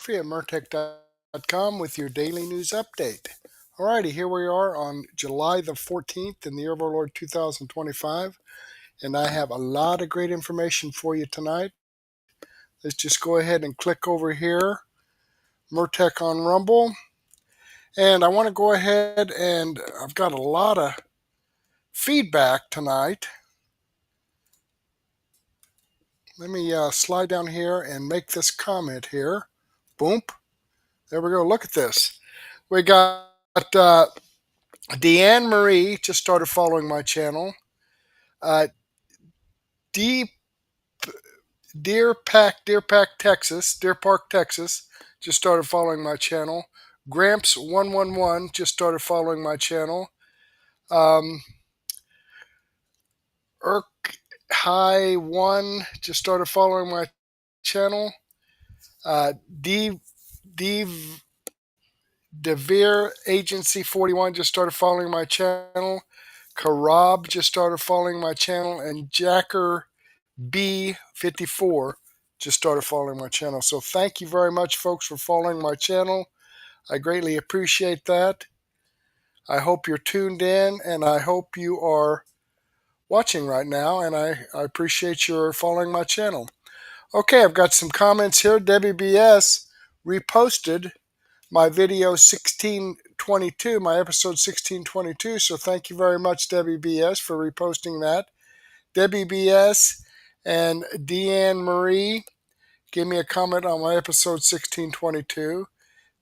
Murphy at Murtech.com with your daily news update. Alrighty, here we are on July the 14th in the year of our Lord 2025, and I have a lot of great information for you tonight. Let's just go ahead and click over here, Murtech on Rumble, and I want to go ahead and I've got a lot of feedback tonight. Let me slide down here and make this comment here. Boom. There we go. Look at this. We got Deanne Marie just started following my channel. Deer Park, Texas just started following my channel. Gramps111 just started following my channel. High1 just started following my channel. Devory Agency 41 just started following my channel. Karab just started following my channel, and Jacker B54 just started following my channel. So thank you very much, folks, for following my channel. I greatly appreciate that. I hope you're tuned in, and I hope you are watching right now, and I appreciate your following my channel. Okay, I've got some comments here. Debbie BS reposted my video 1622, my episode 1622, so thank you very much, Debbie BS, for reposting that. Debbie BS and Deanne Marie gave me a comment on my episode 1622.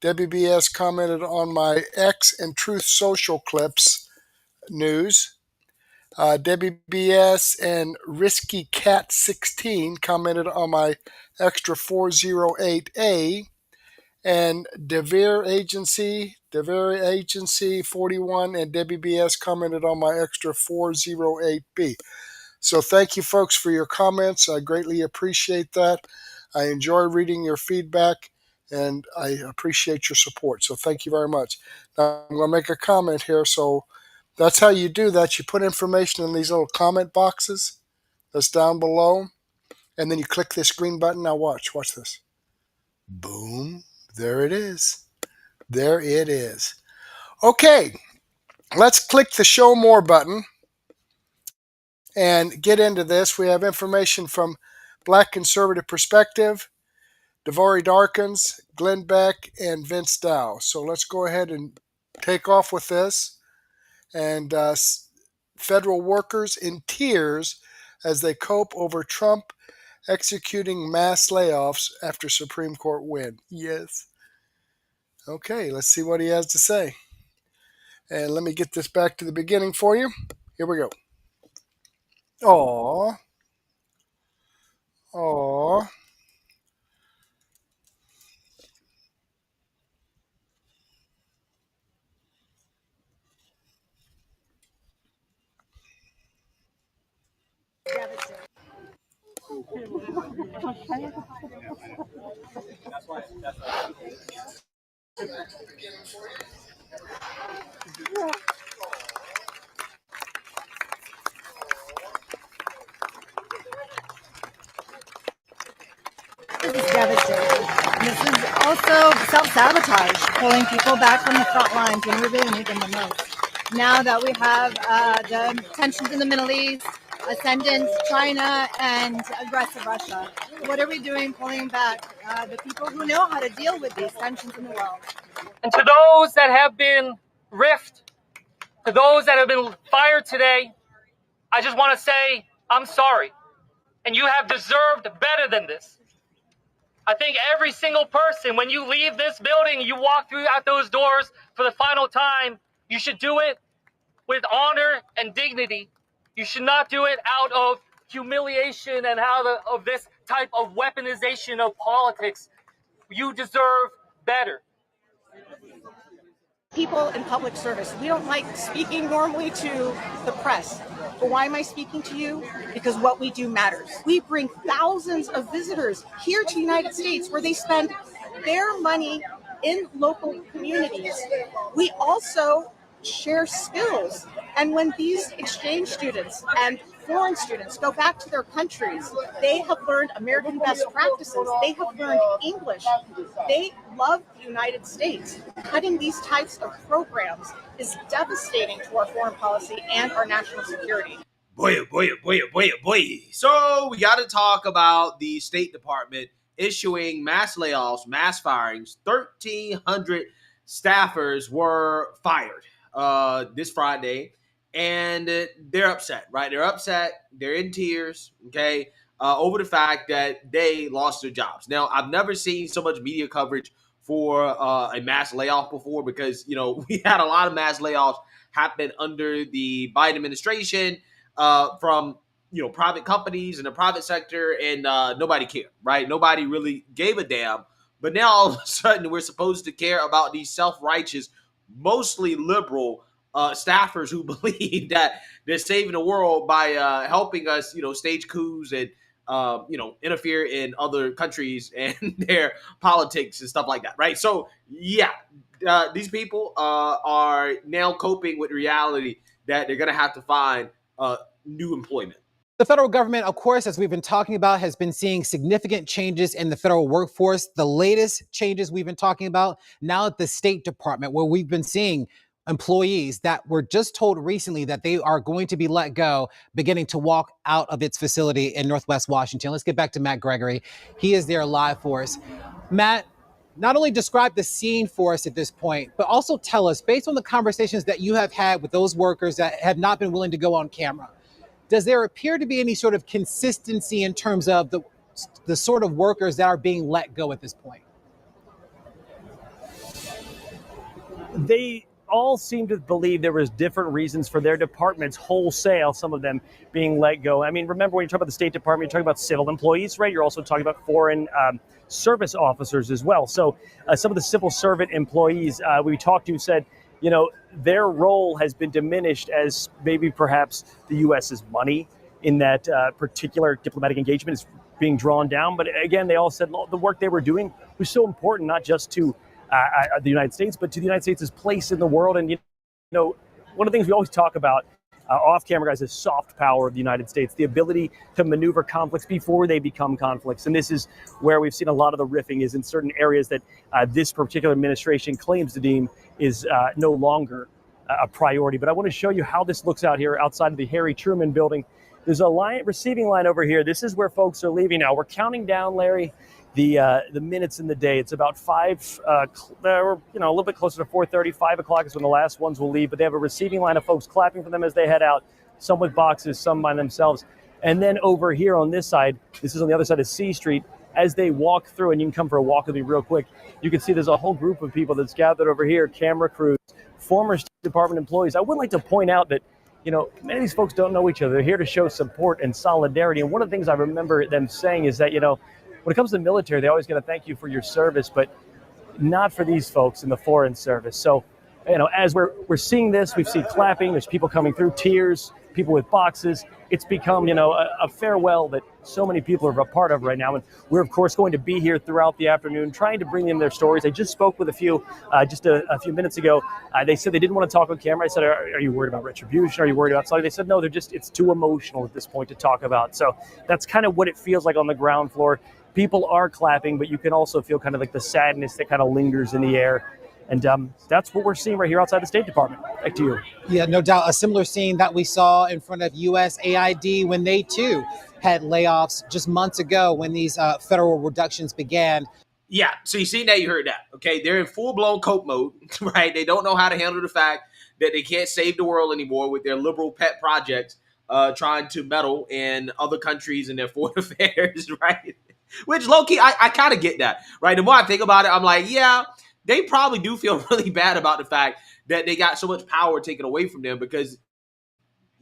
Debbie BS commented on my X and Truth Social Clips news. Debbie BS and Risky Cat 16 commented on my Extra 408A. And Devory Agency 41 and Debbie BS commented on my Extra 408B. So thank you, folks, for your comments. I greatly appreciate that. I enjoy reading your feedback, and I appreciate your support. So thank you very much. Now, I'm going to make a comment here. So that's how you do that. You put information in these little comment boxes that's down below, and then you click this green button. Now watch this. Boom. There it is. There it is. Okay, let's click the Show More button and get into this. We have information from Black Conservative Perspective, Devory Darkins, Glenn Beck, and Vince Dow. So let's go ahead and take off with this. And federal workers in tears as they cope over Trump executing mass layoffs after Supreme Court win. Yes. Okay, let's see what he has to say. And let me get this back to the beginning for you. Here we go. Aww. Aww. This is devastating. This is also self-sabotage, pulling people back from the front lines when we really need them the most. Now that we have the tensions in the Middle East, ascendant China, and aggressive Russia, what are we doing pulling back the people who know how to deal with these tensions in the world? And to those that have been riffed, to those that have been fired today, I just want to say, I'm sorry. And you have deserved better than this. I think every single person, when you leave this building, you walk through out those doors for the final time, you should do it with honor and dignity. You should not do it out of humiliation and out of this type of weaponization of politics. You deserve better. People in public service, we don't like speaking normally to the press. But why am I speaking to you? Because what we do matters. We bring thousands of visitors here to the United States where they spend their money in local communities. We also share skills. And when these exchange students and foreign students go back to their countries. They have learned American best practices. They have learned English. They love the United States. Cutting these types of programs is devastating to our foreign policy and our national security. Boy. So we got to talk about the State Department issuing mass layoffs, mass firings. 1,300 staffers were fired this Friday, and they're upset, right? They're upset. They're in tears, okay, over the fact that they lost their jobs. Now, I've never seen so much media coverage for a mass layoff before because, we had a lot of mass layoffs happen under the Biden administration from, private companies in the private sector, and nobody cared, right? Nobody really gave a damn. But now all of a sudden we're supposed to care about these self-righteous, mostly liberal staffers who believe that they're saving the world by helping us, stage coups and, interfere in other countries and their politics and stuff like that, right? So, yeah, these people are now coping with reality that they're going to have to find new employment. The federal government, of course, as we've been talking about, has been seeing significant changes in the federal workforce. The latest changes we've been talking about now at the State Department, where we've been seeing employees that were just told recently that they are going to be let go, beginning to walk out of its facility in Northwest Washington. Let's get back to Matt Gregory. He is there live for us. Matt, not only describe the scene for us at this point, but also tell us, based on the conversations that you have had with those workers that have not been willing to go on camera, does there appear to be any sort of consistency in terms of the sort of workers that are being let go at this point? They all seem to believe there was different reasons for their departments wholesale, some of them being let go. I mean, remember when you talk about the State Department, you're talking about civil employees, right? You're also talking about foreign service officers as well. So some of the civil servant employees we talked to said, their role has been diminished as maybe perhaps the U.S.'s money in that particular diplomatic engagement is being drawn down. But again, they all said the work they were doing was so important, not just to the United States, but to the United States' place in the world. And, one of the things we always talk about off camera, guys, is soft power of the United States, the ability to maneuver conflicts before they become conflicts. And this is where we've seen a lot of the riffing is in certain areas that this particular administration claims to deem is no longer a priority. But I want to show you how this looks out here outside of the Harry Truman building. There's a receiving line over here. This is where folks are leaving now. We're counting down, Larry, the minutes in the day. It's about 5, a little bit closer to 4:30, 5 o'clock is when the last ones will leave. But they have a receiving line of folks clapping for them as they head out, some with boxes, some by themselves. And then over here on this side, this is on the other side of C Street, as they walk through, and you can come for a walk with me real quick, you can see there's a whole group of people that's gathered over here, camera crews, former State Department employees. I would like to point out that, many of these folks don't know each other. They're here to show support and solidarity. And one of the things I remember them saying is that, when it comes to the military, they always got to thank you for your service, but not for these folks in the foreign service. So, as we're seeing this, we've seen clapping, there's people coming through, tears, people with boxes. It's become, a farewell that so many people are a part of right now. And we're, of course, going to be here throughout the afternoon trying to bring in their stories. I just spoke with a few just a few minutes ago. They said they didn't want to talk on camera. I said, are you worried about retribution? Are you worried about something? They said, no, it's too emotional at this point to talk about. So that's kind of what it feels like on the ground floor. People are clapping, but you can also feel kind of like the sadness that kind of lingers in the air. And that's what we're seeing right here outside the State Department. Back to you. Yeah, no doubt. A similar scene that we saw in front of USAID when they, too, had layoffs just months ago when these federal reductions began. Yeah, so you seen that, you heard that. Okay, they're in full-blown cope mode, right? They don't know how to handle the fact that they can't save the world anymore with their liberal pet projects trying to meddle in other countries and their foreign affairs, right? Which, low-key, I kind of get that, right? The more I think about it, I'm like, yeah, they probably do feel really bad about the fact that they got so much power taken away from them because,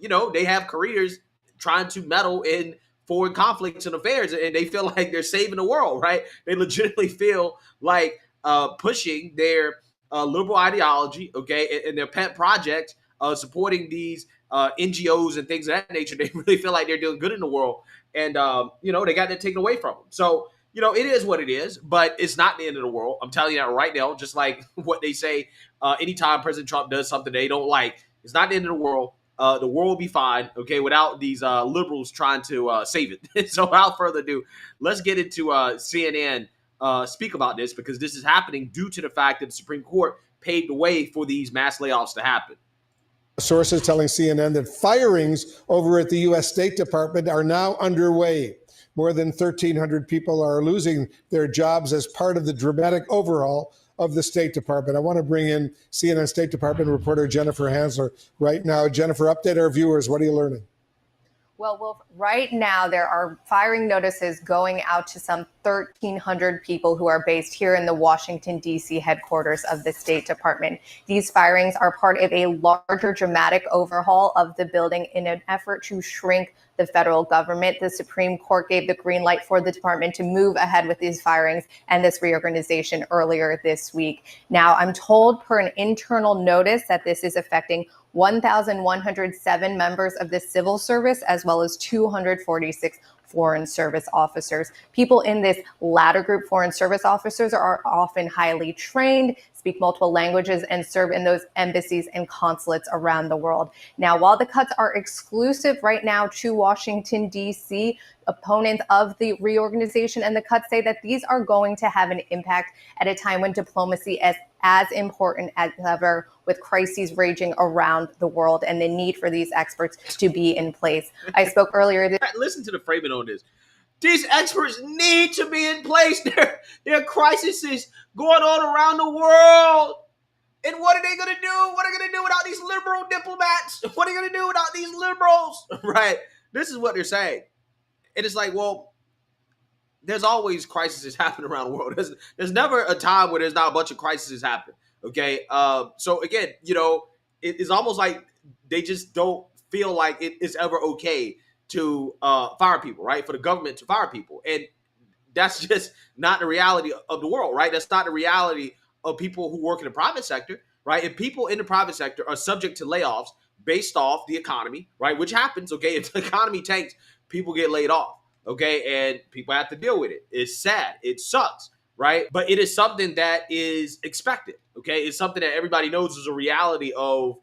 they have careers trying to meddle in foreign conflicts and affairs, and they feel like they're saving the world, right? They legitimately feel like pushing their liberal ideology, okay, and their pet projects, supporting these NGOs and things of that nature. They really feel like they're doing good in the world. And, they got that taken away from them. So, it is what it is, but it's not the end of the world. I'm telling you that right now, just like what they say anytime President Trump does something they don't like. It's not the end of the world. the world will be fine, okay, without these liberals trying to save it. So without further ado, let's get into CNN speak about this, because this is happening due to the fact that the Supreme Court paved the way for these mass layoffs to happen. Sources telling CNN that firings over at the U.S. State Department are now underway. More than 1,300 people are losing their jobs as part of the dramatic overhaul of the State Department. I want to bring in CNN State Department reporter Jennifer Hansler right now. Jennifer, update our viewers. What are you learning? Well, Wolf, right now there are firing notices going out to some 1,300 people who are based here in the Washington, D.C. headquarters of the State Department. These firings are part of a larger dramatic overhaul of the building in an effort to shrink the federal government. The Supreme Court gave the green light for the department to move ahead with these firings and this reorganization earlier this week. Now, I'm told per an internal notice that this is affecting 1,107 members of the civil service, as well as 246 foreign service officers. People in this latter group, foreign service officers, are often highly trained, speak multiple languages, and serve in those embassies and consulates around the world. Now, while the cuts are exclusive right now to Washington, D.C., opponents of the reorganization and the cuts say that these are going to have an impact at a time when diplomacy is as important as ever, with crises raging around the world and the need for these experts to be in place. I spoke earlier. Listen to the framing on this. These experts need to be in place. There are crises going on around the world. And what are they going to do? What are they going to do without these liberal diplomats? What are they going to do without these liberals? Right? This is what they're saying. And it's like, well, there's always crises happening around the world. There's never a time where there's not a bunch of crises happen. Okay. So again, it's almost like they just don't feel like it is ever okay to fire people, right? For the government to fire people. And that's just not the reality of the world, right? That's not the reality of people who work in the private sector, right? If people in the private sector are subject to layoffs based off the economy, right? Which happens, okay? If the economy tanks, people get laid off, okay? And people have to deal with it. It's sad. It sucks, right? But it is something that is expected, okay? It's something that everybody knows is a reality of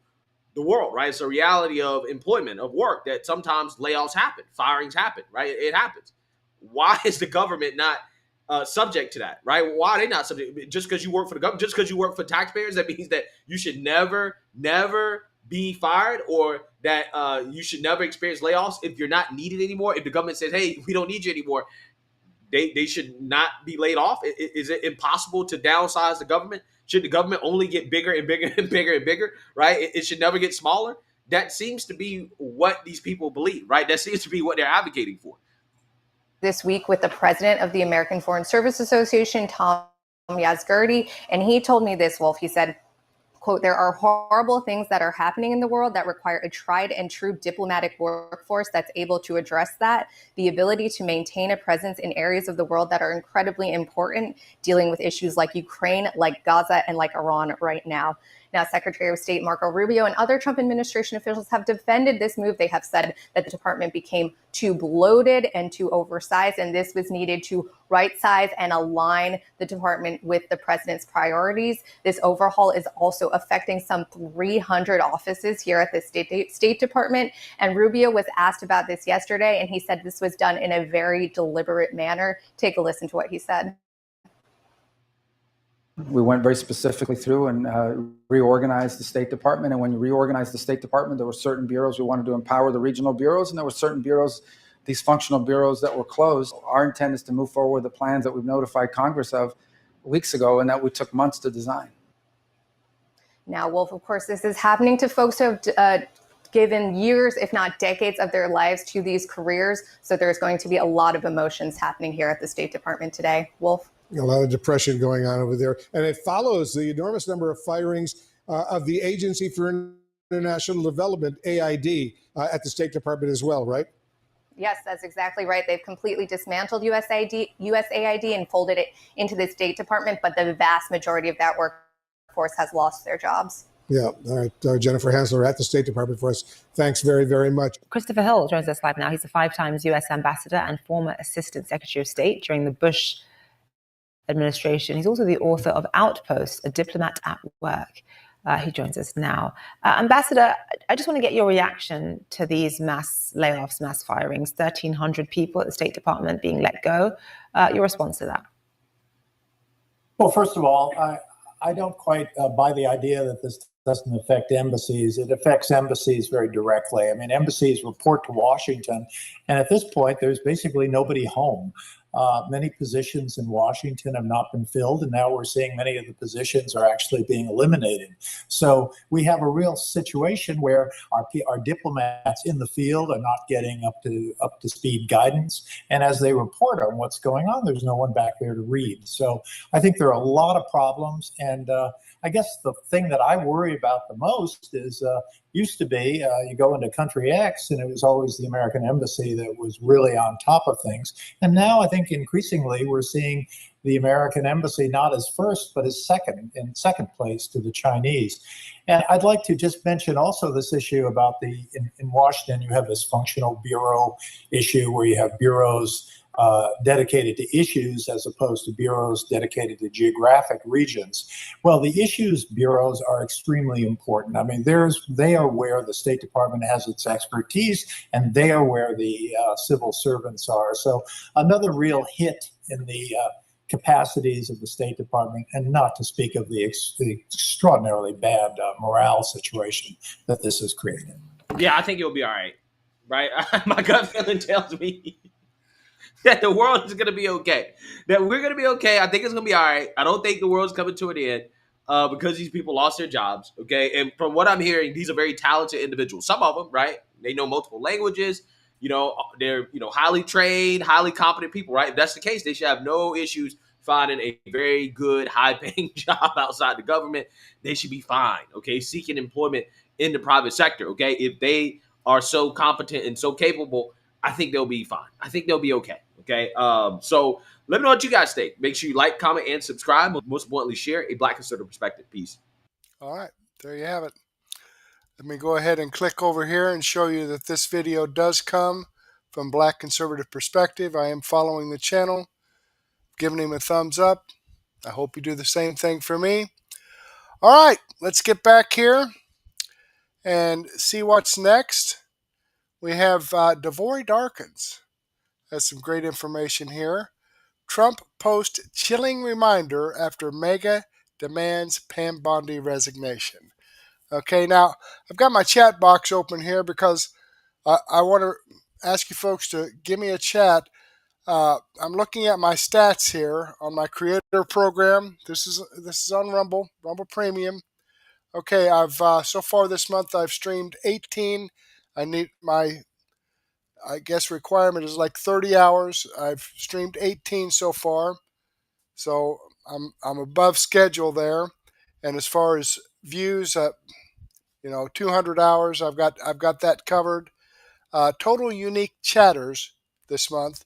the world, right? It's a reality of employment, of work, that sometimes layoffs happen, firings happen, right? It happens. Why is the government not subject to that, right? Why are they not subject? Just because you work for the government, just because you work for taxpayers, that means that you should never be fired, or that you should never experience layoffs if you're not needed anymore. If the government says, hey, we don't need you anymore, they should not be laid off. Is it impossible to downsize the government? Should the government only get bigger and bigger and bigger and bigger, right? It should never get smaller. That seems to be what these people believe, right? That seems to be what they're advocating for. This week with the president of the American Foreign Service Association, Tom Yazgurdi, and he told me this, Wolf. He said, quote, there are horrible things that are happening in the world that require a tried and true diplomatic workforce that's able to address that. The ability to maintain a presence in areas of the world that are incredibly important, dealing with issues like Ukraine, like Gaza, and like Iran right now. Now, Secretary of State Marco Rubio and other Trump administration officials have defended this move. They have said that the department became too bloated and too oversized, and this was needed to right size and align the department with the president's priorities. This overhaul is also affecting some 300 offices here at the State Department. And Rubio was asked about this yesterday, and he said this was done in a very deliberate manner. Take a listen to what he said. We went very specifically through and reorganized the State Department. And when you reorganize the State Department, there were certain bureaus we wanted to empower the regional bureaus, and there were certain bureaus, these functional bureaus, that were closed. Our intent is to move forward with the plans that we've notified Congress of weeks ago and that we took months to design. Now, Wolf, of course, this is happening to folks who have given years, if not decades, of their lives to these careers. So there's going to be a lot of emotions happening here at the State Department today. Wolf? A lot of depression going on over there. And it follows the enormous number of firings of the Agency for International Development, AID, at the State Department as well, right? Yes, that's exactly right. They've completely dismantled USAID and folded it into the State Department, but the vast majority of that workforce has lost their jobs. Yeah. All right. Jennifer Hansler at the State Department for us. Thanks very, very much. Christopher Hill joins us live now. He's a 5-time U.S. ambassador and former Assistant Secretary of State during the Bush administration. He's also the author of Outpost, A Diplomat at Work. He joins us now. Ambassador, I just want to get your reaction to these mass layoffs, mass firings, 1,300 people at the State Department being let go. Your response to that? Well, first of all, I don't quite buy the idea that this doesn't affect embassies. It affects embassies very directly. I mean, embassies report to Washington, and at this point, there's basically nobody home. Many positions in Washington have not been filled, and now we're seeing many of the positions are actually being eliminated. So we have a real situation where our diplomats in the field are not getting up to speed guidance, and as they report on what's going on, there's no one back there to read. So I think there are a lot of problems, and I guess the thing that I worry about the most is used to be you go into country X and it was always the American embassy that was really on top of things. And now I think increasingly we're seeing the American embassy not as first, but as in second place to the Chinese. And I'd like to just mention also this issue about in Washington, you have this functional bureau issue where you have bureaus dedicated to issues as opposed to bureaus dedicated to geographic regions. Well, the issues bureaus are extremely important. I mean, they are where the State Department has its expertise, and they are where the civil servants are. So another real hit in the capacities of the State Department, and not to speak of the extraordinarily bad morale situation that this has created. Yeah, I think it'll be all right, right? My gut feeling tells me that the world is going to be okay, that we're going to be okay. I think it's going to be all right. I don't think the world's coming to an end because these people lost their jobs, okay? And from what I'm hearing, these are very talented individuals. Some of them, right? They know multiple languages. You know, they're, highly trained, highly competent people, right? If that's the case, they should have no issues finding a very good, high-paying job outside the government. They should be fine, okay? Seeking employment in the private sector, okay? If they are so competent and so capable, I think they'll be fine. I think they'll be okay. Okay. So let me know what you guys think. Make sure you like, comment, and subscribe. Most importantly, share a Black conservative perspective. Peace. All right. There you have it. Let me go ahead and click over here and show you that this video does come from Black Conservative Perspective. I am following the channel, giving him a thumbs up. I hope you do the same thing for me. All right. Let's get back here and see what's next. We have Devory Darkins. Has some great information here. Trump post chilling reminder after MAGA demands Pam Bondi resignation. Okay, now I've got my chat box open here because I want to ask you folks to give me a chat. I'm looking at my stats here on my creator program. This is on Rumble Premium. Okay, I've so far this month I've streamed 18. I guess requirement is like 30 hours. I've streamed 18 so far, so I'm above schedule there. And as far as views, 200 hours. I've got that covered. Total unique chatters this month.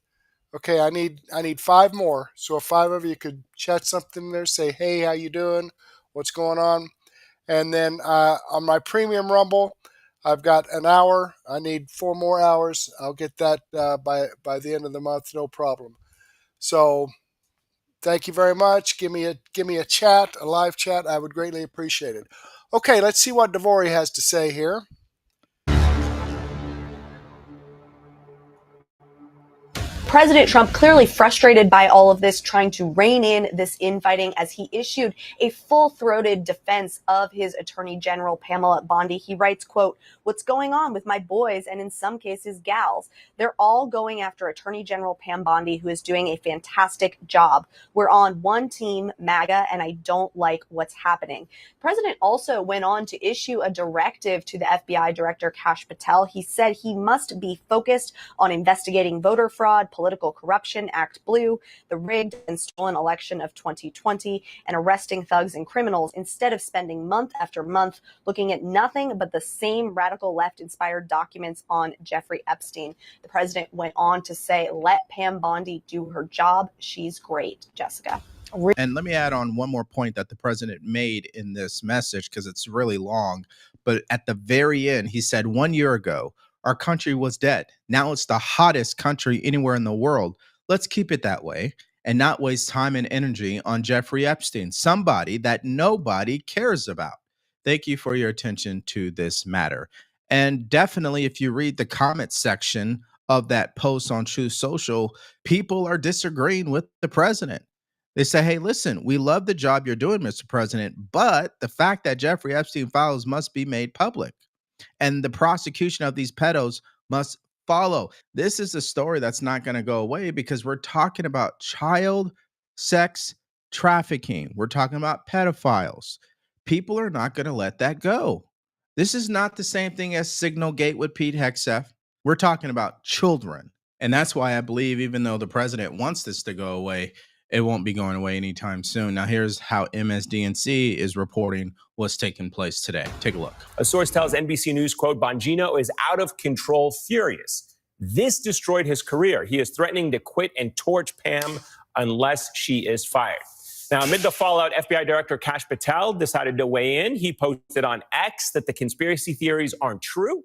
Okay, I need 5 more. So if 5 of you could chat something there, say hey, how you doing? What's going on? And then on my premium Rumble, I've got an hour. I need 4 more hours. I'll get that by the end of the month, no problem. So thank you very much. Give me a chat, a live chat. I would greatly appreciate it. Okay, let's see what Devory has to say here. President Trump clearly frustrated by all of this, trying to rein in this infighting as he issued a full-throated defense of his Attorney General Pamela Bondi. He writes, quote, "What's going on with my boys and in some cases gals? They're all going after Attorney General Pam Bondi, who is doing a fantastic job. We're on one team, MAGA, and I don't like what's happening." The president also went on to issue a directive to the FBI Director Kash Patel. He said he must be focused on investigating voter fraud, political corruption, Act Blue, the rigged and stolen election of 2020, and arresting thugs and criminals instead of spending month after month looking at nothing but the same radical left-inspired documents on Jeffrey Epstein. The president went on to say, "Let Pam Bondi do her job. She's great." Jessica. And let me add on one more point that the president made in this message, because it's really long. But at the very end, he said 1 year ago, our country was dead. Now it's the hottest country anywhere in the world. Let's keep it that way and not waste time and energy on Jeffrey Epstein, somebody that nobody cares about. Thank you for your attention to this matter. And definitely, if you read the comment section of that post on Truth Social, people are disagreeing with the president. They say, hey, listen, we love the job you're doing, Mr. President, but the fact that Jeffrey Epstein files must be made public. And the prosecution of these pedos must follow. This is a story that's not going to go away because we're talking about child sex trafficking. We're talking about pedophiles. People are not going to let that go. This is not the same thing as Signalgate with Pete Hegseth. We're talking about children. And that's why I believe, even though the president wants this to go away, it won't be going away anytime soon. Now, here's how MSDNC is reporting what's taking place today. Take a look. A source tells NBC News, quote, Bongino is out of control, furious. This destroyed his career. He is threatening to quit and torch Pam unless she is fired. Now, amid the fallout, FBI Director Kash Patel decided to weigh in. He posted on X that the conspiracy theories aren't true.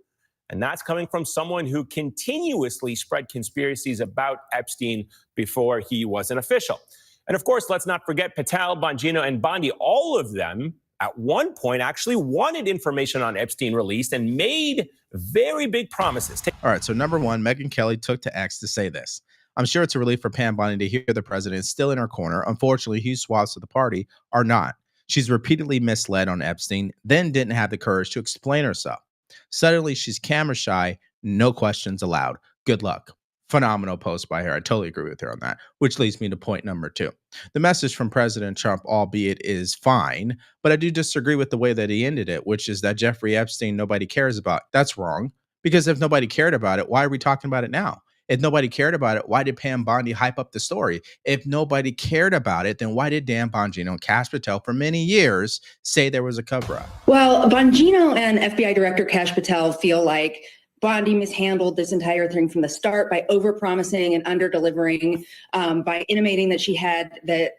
And that's coming from someone who continuously spread conspiracies about Epstein before he was an official. And of course, let's not forget Patel, Bongino, and Bondi. All of them at one point actually wanted information on Epstein released and made very big promises. All right, so number one, Megyn Kelly took to X to say this. I'm sure it's a relief for Pam Bondi to hear the president still in her corner. Unfortunately, huge swaths of the party are not. She's repeatedly misled on Epstein, then didn't have the courage to explain herself. Suddenly, she's camera shy, no questions allowed. Good luck. Phenomenal post by her. I totally agree with her on that, which leads me to point number two. The message from President Trump, albeit, is fine, but I do disagree with the way that he ended it, which is that Jeffrey Epstein nobody cares about. That's wrong, because if nobody cared about it, why are we talking about it now? If nobody cared about it, why did Pam Bondi hype up the story? If nobody cared about it, then why did Dan Bongino and Kash Patel for many years say there was a cover-up? Well, Bongino and FBI Director Kash Patel feel like Bondi mishandled this entire thing from the start by overpromising and underdelivering, by intimating that she had the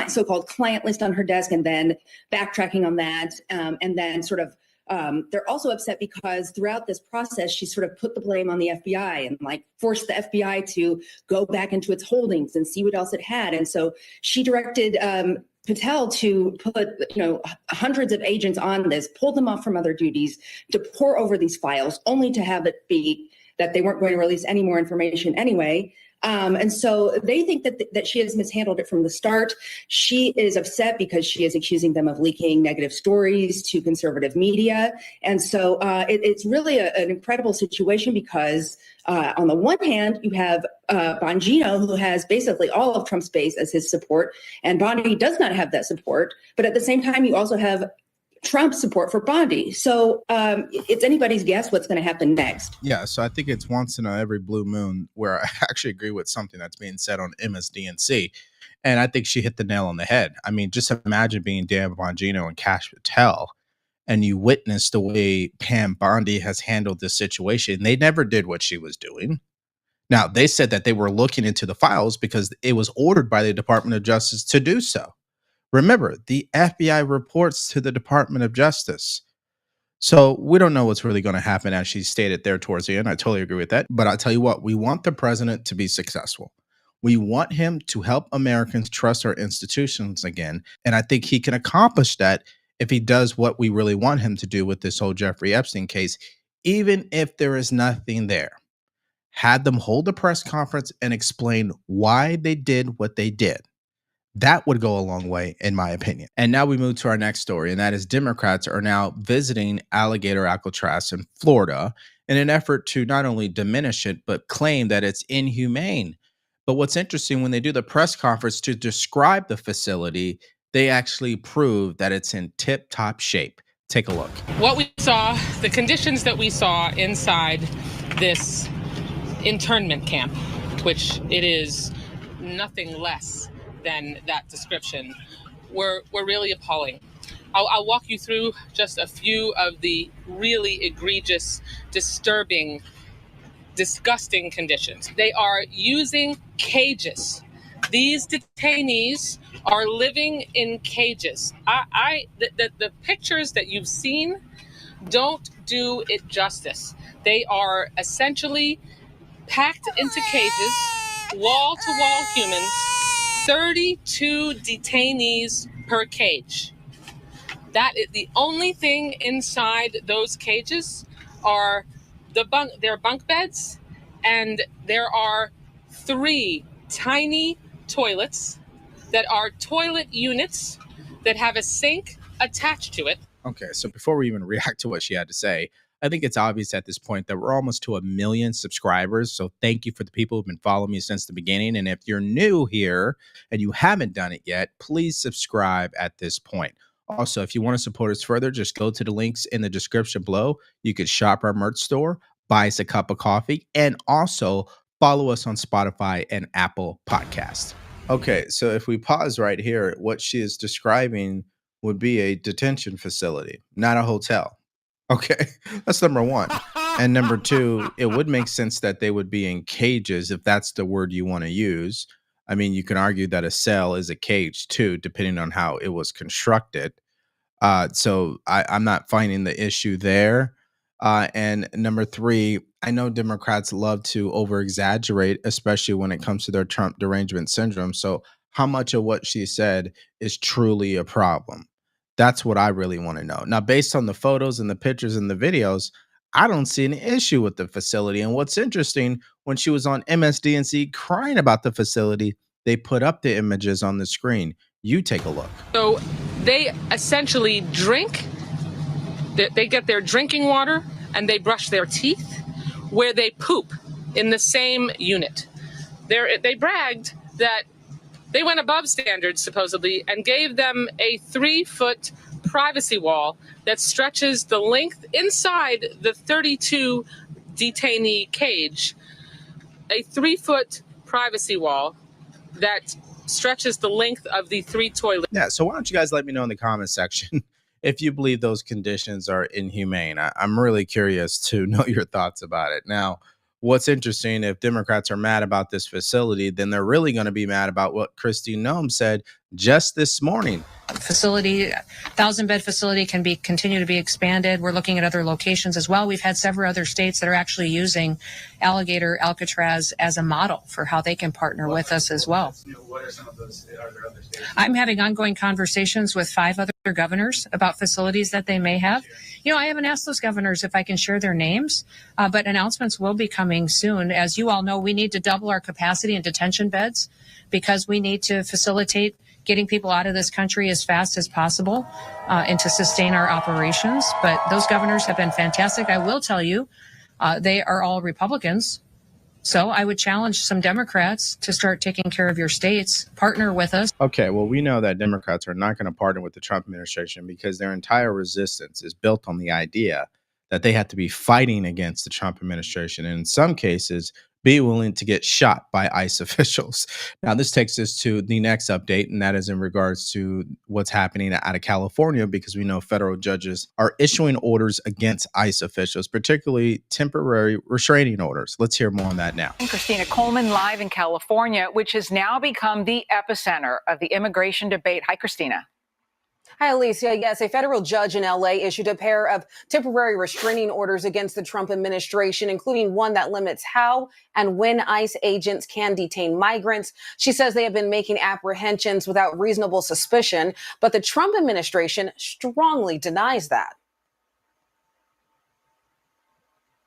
so-called client list on her desk and then backtracking on that, and then sort of they're also upset because throughout this process, she sort of put the blame on the FBI and like forced the FBI to go back into its holdings and see what else it had. And so she directed Patel to put, hundreds of agents on this, pull them off from other duties to pour over these files, only to have it be that they weren't going to release any more information anyway. And so they think that she has mishandled it from the start. She is upset because she is accusing them of leaking negative stories to conservative media. And so it's really an incredible situation because on the one hand, you have Bongino, who has basically all of Trump's base as his support, and Bondi does not have that support. But at the same time, you also have Trump's support for Bondi. So it's anybody's guess what's going to happen next. Yeah, so I think it's once in every blue moon where I actually agree with something that's being said on MSDNC. And I think she hit the nail on the head. I mean, just imagine being Dan Bongino and Kash Patel, and you witness the way Pam Bondi has handled this situation. They never did what she was doing. Now, they said that they were looking into the files because it was ordered by the Department of Justice to do so. Remember, the FBI reports to the Department of Justice. So we don't know what's really going to happen, as she stated there towards the end. I totally agree with that. But I'll tell you what, we want the president to be successful. We want him to help Americans trust our institutions again. And I think he can accomplish that if he does what we really want him to do with this whole Jeffrey Epstein case, even if there is nothing there. Had them hold a press conference and explain why they did what they did. That would go a long way, in my opinion. And now we move to our next story, and that is Democrats are now visiting alligator Alcatraz in Florida in an effort to not only diminish it, but claim that it's inhumane. But what's interesting, when they do the press conference to describe the facility, they actually prove that it's in tip-top shape. Take a look. What we saw, the conditions that we saw inside this internment camp, which it is nothing less than that description, were really appalling. I'll walk you through just a few of the really egregious, disturbing, disgusting conditions. They are using cages. These detainees are living in cages. The pictures that you've seen don't do it justice. They are essentially packed into cages, wall-to-wall humans, 32 detainees per cage. The only thing inside those cages are their bunk beds, and there are 3 tiny toilets that are toilet units that have a sink attached to it. Okay, so before we even react to what she had to say, I think it's obvious at this point that we're almost to 1 million subscribers. So thank you for the people who've been following me since the beginning. And if you're new here and you haven't done it yet, please subscribe at this point. Also, if you want to support us further, just go to the links in the description below. You could shop our merch store, buy us a cup of coffee, and also follow us on Spotify and Apple Podcasts. Okay, so if we pause right here, what she is describing would be a detention facility, not a hotel. Okay, that's number one. And number two, it would make sense that they would be in cages if that's the word you want to use. I mean, you can argue that a cell is a cage too, depending on how it was constructed. So I'm not finding the issue there. And number three, I know Democrats love to over exaggerate, especially when it comes to their Trump derangement syndrome. So how much of what she said is truly a problem? That's what I really want to know. Now, based on the photos and the pictures and the videos, I don't see an issue with the facility. And what's interesting, when she was on MSDNC crying about the facility, they put up the images on the screen. You take a look. So they essentially drink, they get their drinking water and they brush their teeth, where they poop in the same unit. They bragged that they went above standards, supposedly, and gave them a 3-foot privacy wall that stretches the length inside the 32 detainee cage. A 3-foot privacy wall that stretches the length of the 3 toilets. Yeah, so why don't you guys let me know in the comment section if you believe those conditions are inhumane. I'm really curious to know your thoughts about it. Now, what's interesting, if Democrats are mad about this facility, then they're really going to be mad about what Christine Noem said just this morning. Facility, 1,000-bed facility can continue to be expanded. We're looking at other locations as well. We've had several other states that are actually using Alcatraz as a model for how they can partner with us as well. What are some of those? Are there other states? I'm having ongoing conversations with 5 other governors about facilities that they may have. You know, I haven't asked those governors if I can share their names, but announcements will be coming soon. As you all know, we need to double our capacity in detention beds because we need to facilitate getting people out of this country as fast as possible and to sustain our operations. But those governors have been fantastic. I will tell you, they are all Republicans. So I would challenge some Democrats to start taking care of your states, partner with us. Okay, well, we know that Democrats are not going to partner with the Trump administration because their entire resistance is built on the idea that they have to be fighting against the Trump administration, and in some cases, be willing to get shot by ICE officials. Now, this takes us to the next update, and that is in regards to what's happening out of California, because we know federal judges are issuing orders against ICE officials, particularly temporary restraining orders. Let's hear more on that now. Christina Coleman live in California, which has now become the epicenter of the immigration debate. Hi, Christina. Hi, Alicia. Yes, a federal judge in LA issued a pair of temporary restraining orders against the Trump administration, including one that limits how and when ICE agents can detain migrants. She says they have been making apprehensions without reasonable suspicion, but the Trump administration strongly denies that.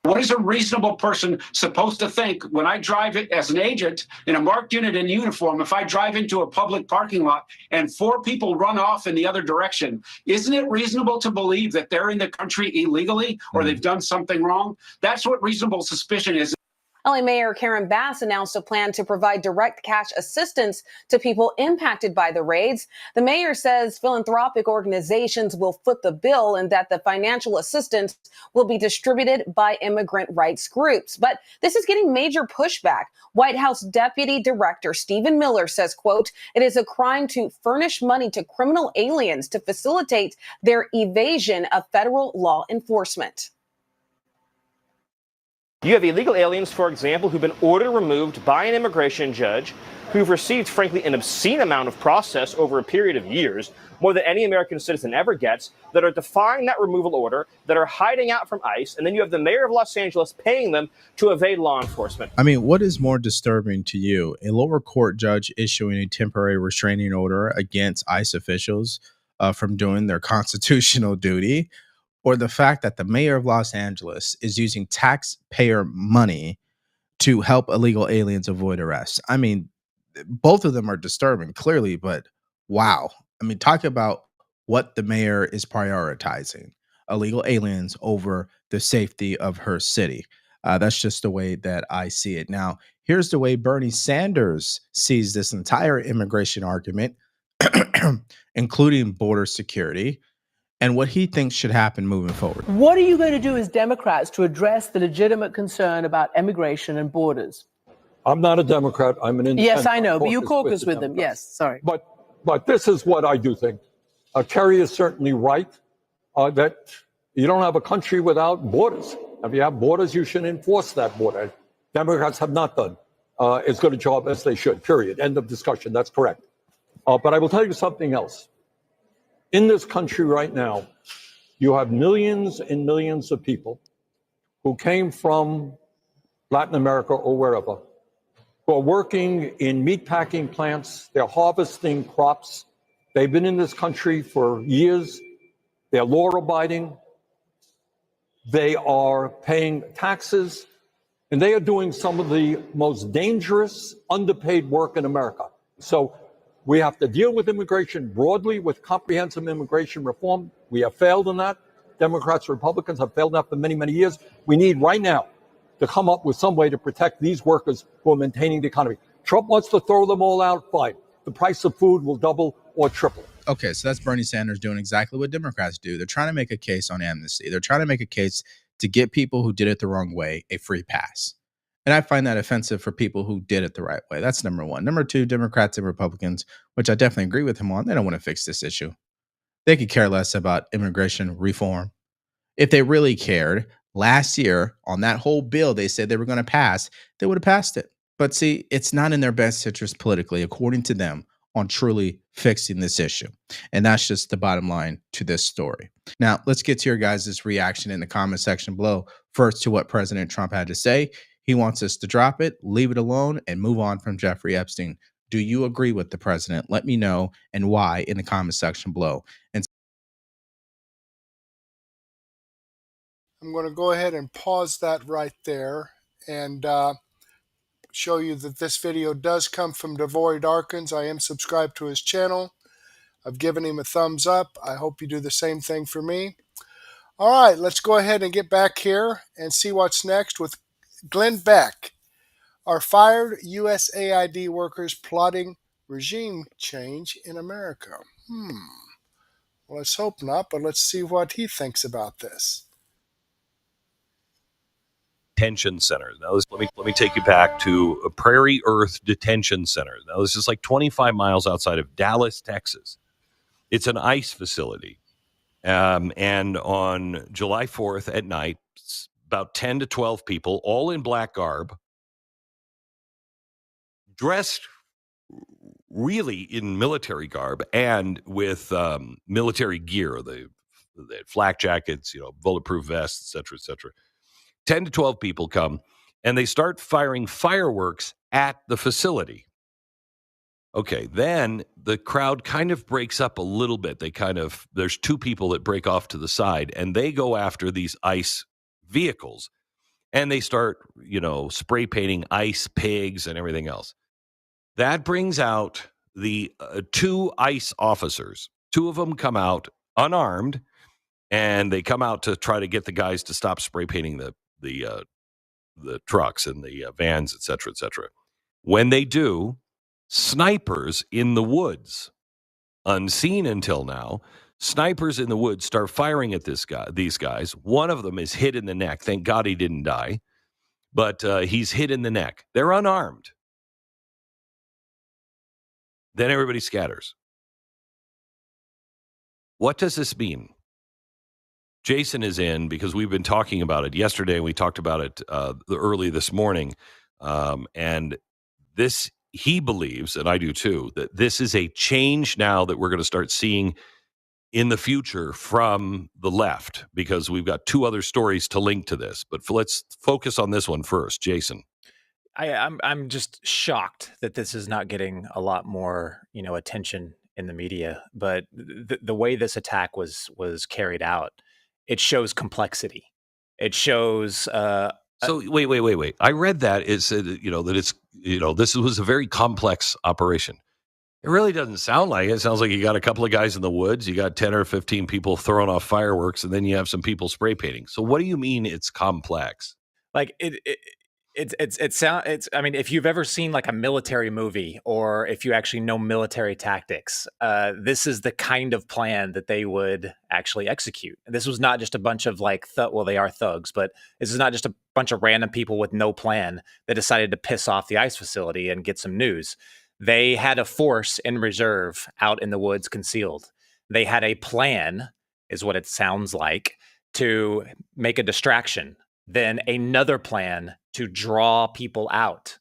What is a reasonable person supposed to think when I drive it as an agent in a marked unit in uniform? If I drive into a public parking lot and 4 people run off in the other direction, isn't it reasonable to believe that they're in the country illegally or they've done something wrong? That's what reasonable suspicion is. LA Mayor Karen Bass announced a plan to provide direct cash assistance to people impacted by the raids. The mayor says philanthropic organizations will foot the bill and that the financial assistance will be distributed by immigrant rights groups. But this is getting major pushback. White House Deputy Director Stephen Miller says, quote, "It is a crime to furnish money to criminal aliens to facilitate their evasion of federal law enforcement." You have illegal aliens, for example, who've been ordered removed by an immigration judge, who've received, frankly, an obscene amount of process over a period of years, more than any American citizen ever gets, that are defying that removal order, that are hiding out from ICE, and then you have the mayor of Los Angeles paying them to evade law enforcement. I mean, what is more disturbing to you? A lower court judge issuing a temporary restraining order against ICE officials, from doing their constitutional duty, or the fact that the mayor of Los Angeles is using taxpayer money to help illegal aliens avoid arrest. I mean, both of them are disturbing, clearly, but wow. I mean, talk about what the mayor is prioritizing: illegal aliens over the safety of her city. That's just the way that I see it. Now, here's the way Bernie Sanders sees this entire immigration argument, including border security, and what he thinks should happen moving forward. What are you going to do as Democrats to address the legitimate concern about immigration and borders? I'm not a Democrat. I'm an independent. Yes, I know, but you caucus with them. Yes, sorry. But this is what I do think. Kerry is certainly right that you don't have a country without borders. If you have borders, you should enforce that border. Democrats have not done as good a job as they should, period. End of discussion. That's correct. But I will tell you something else. In this country right now, you have millions and millions of people who came from Latin America or wherever, who are working in meatpacking plants. They're harvesting crops. They've been in this country for years. They're law-abiding. They are paying taxes, and they are doing some of the most dangerous, underpaid work in America. So we have to deal with immigration broadly with comprehensive immigration reform. We have failed in that. Democrats, Republicans have failed in that for many, many years. We need right now to come up with some way to protect these workers who are maintaining the economy. Trump wants to throw them all out, fine. The price of food will double or triple. Okay, so that's Bernie Sanders doing exactly what Democrats do. They're trying to make a case on amnesty. They're trying to make a case to get people who did it the wrong way a free pass. And I find that offensive for people who did it the right way. That's number one. Number two, Democrats and Republicans, which I definitely agree with him on, they don't want to fix this issue. They could care less about immigration reform. If they really cared, last year on that whole bill they said they were going to pass, they would have passed it. But see, it's not in their best interest politically, according to them, on truly fixing this issue. And that's just the bottom line to this story. Now, let's get to your guys' reaction in the comment section below. First, to what President Trump had to say. He wants us to drop it, leave it alone, and move on from Jeffrey Epstein. Do you agree with the president? Let me know, and why, in the comment section below. And I'm going to go ahead and pause that right there and show you that this video does come from Devory Darkins. I am subscribed to his channel. I've given him a thumbs up. I hope you do the same thing for me. All right, let's go ahead and get back here and see what's next with Glenn Beck. Are fired USAID workers plotting regime change in America? Well, let's hope not, but let's see what he thinks about this. Detention center. Now, let me take you back to a Prairie Earth Detention Center. Now, this is like 25 miles outside of Dallas, Texas. It's an ICE facility. And on July 4th at night, about 10 to 12 people, all in black garb, dressed really in military garb and with military gear, the flak jackets, bulletproof vests, et cetera, et cetera. 10 to 12 people come, and they start firing fireworks at the facility. Okay, then the crowd kind of breaks up a little bit. There's two people that break off to the side, and they go after these ICE vehicles, and they start, spray painting ICE pigs and everything else. That brings out the two ICE officers. Two of them come out unarmed, and they come out to try to get the guys to stop spray painting the trucks and the vans, et cetera, et cetera. When they do, snipers in the woods, unseen until now, snipers in the woods start firing at these guys. One of them is hit in the neck. Thank God he didn't die, but he's hit in the neck. They're unarmed. Then everybody scatters. What does this mean? Jason is in because we've been talking about it yesterday. We talked about it early this morning. And this, he believes, and I do too, that this is a change now that we're going to start seeing in the future from the left, because we've got two other stories to link to this. But let's focus on this one first. Jason. I'm just shocked that this is not getting a lot more, attention in the media, but the way this attack was carried out, it shows complexity. It shows. So wait. I read that it said, that it's, this was a very complex operation. It really doesn't sound like it. It sounds like you got a couple of guys in the woods, you got 10 or 15 people throwing off fireworks, and then you have some people spray painting. So what do you mean it's complex? Like I mean, if you've ever seen like a military movie, or if you actually know military tactics, this is the kind of plan that they would actually execute. This was not just a bunch of like, well, they are thugs, but this is not just a bunch of random people with no plan that decided to piss off the ICE facility and get some news. They had a force in reserve out in the woods concealed. They had a plan, is what it sounds like, to make a distraction. Then another plan to draw people out.